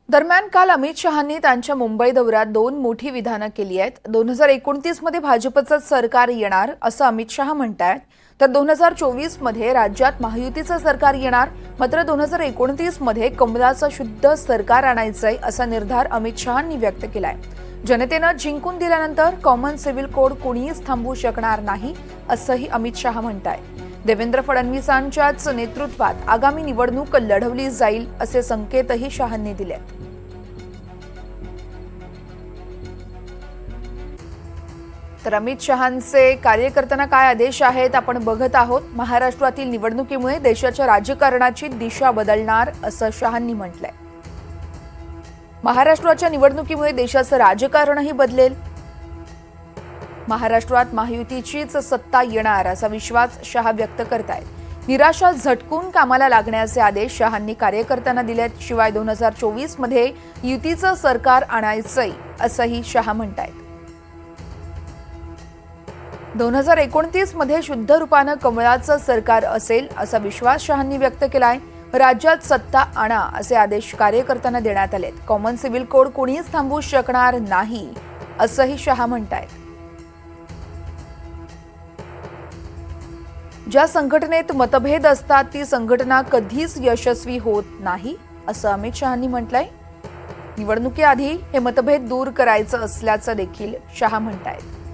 दरम्यान काल अमित शहांनी त्यांच्या मुंबई दौऱ्यात दोन मोठी विधानं केली आहेत। 2029 मध्ये भाजपचं सरकार येणार असं अमित शहा म्हणतायत, तर 2024 मध्ये राज्यात महायुतीचं सरकार येणार। मात्र 2029 मध्ये कमळाचं शुद्ध सरकार आणायचंय असा निर्धार अमित शहांनी व्यक्त केलाय। जनतेनं जिंकून दिल्यानंतर कॉमन सिव्हिल कोड कोणीच थांबवू शकणार नाही असंही अमित शहा म्हणतायत। देवेंद्र फडणवीसांच्याच नेतृत्वात आगामी निवडणूक लढवली जाईल असे संकेतही शहांनी दिले। तर अमित शहांचे कार्यकर्त्यांना काय आदेश आहेत आपण बघत आहोत। महाराष्ट्रातील निवडणुकीमुळे देशाच्या राजकारणाची दिशा बदलणार असं शहांनी म्हटलंय। महाराष्ट्राच्या निवडणुकीमुळे देशाचं राजकारणही बदलेल। महाराष्ट्रात महायुतीचीच सत्ता येणार असा विश्वास शहा व्यक्त करतायत। निराशा झटकून कामाला लागण्याचे आदेश शहांनी कार्यकर्त्यांना दिलेत। शिवाय 2024 मध्ये युतीचं सरकार आणायचंय असंही शहा म्हणतायत। 2029 मध्ये शुद्ध रूपानं कमळाचं सरकार असेल असा विश्वास शहांनी व्यक्त केलाय। राज्यात सत्ता आणा असे आदेश कार्यकर्त्यांना देण्यात आलेत। कॉमन सिव्हिल कोड कोणीच थांबवू शकणार नाही असंही शहा म्हणतायत। ज्या संघटनेत मतभेद असतात ती संघटना कधीच यशस्वी होत नाही असं अमित शहांनी म्हटलंय। निवडणुकीआधी हे मतभेद दूर करायचं असल्याचं देखील शहा म्हणतायत।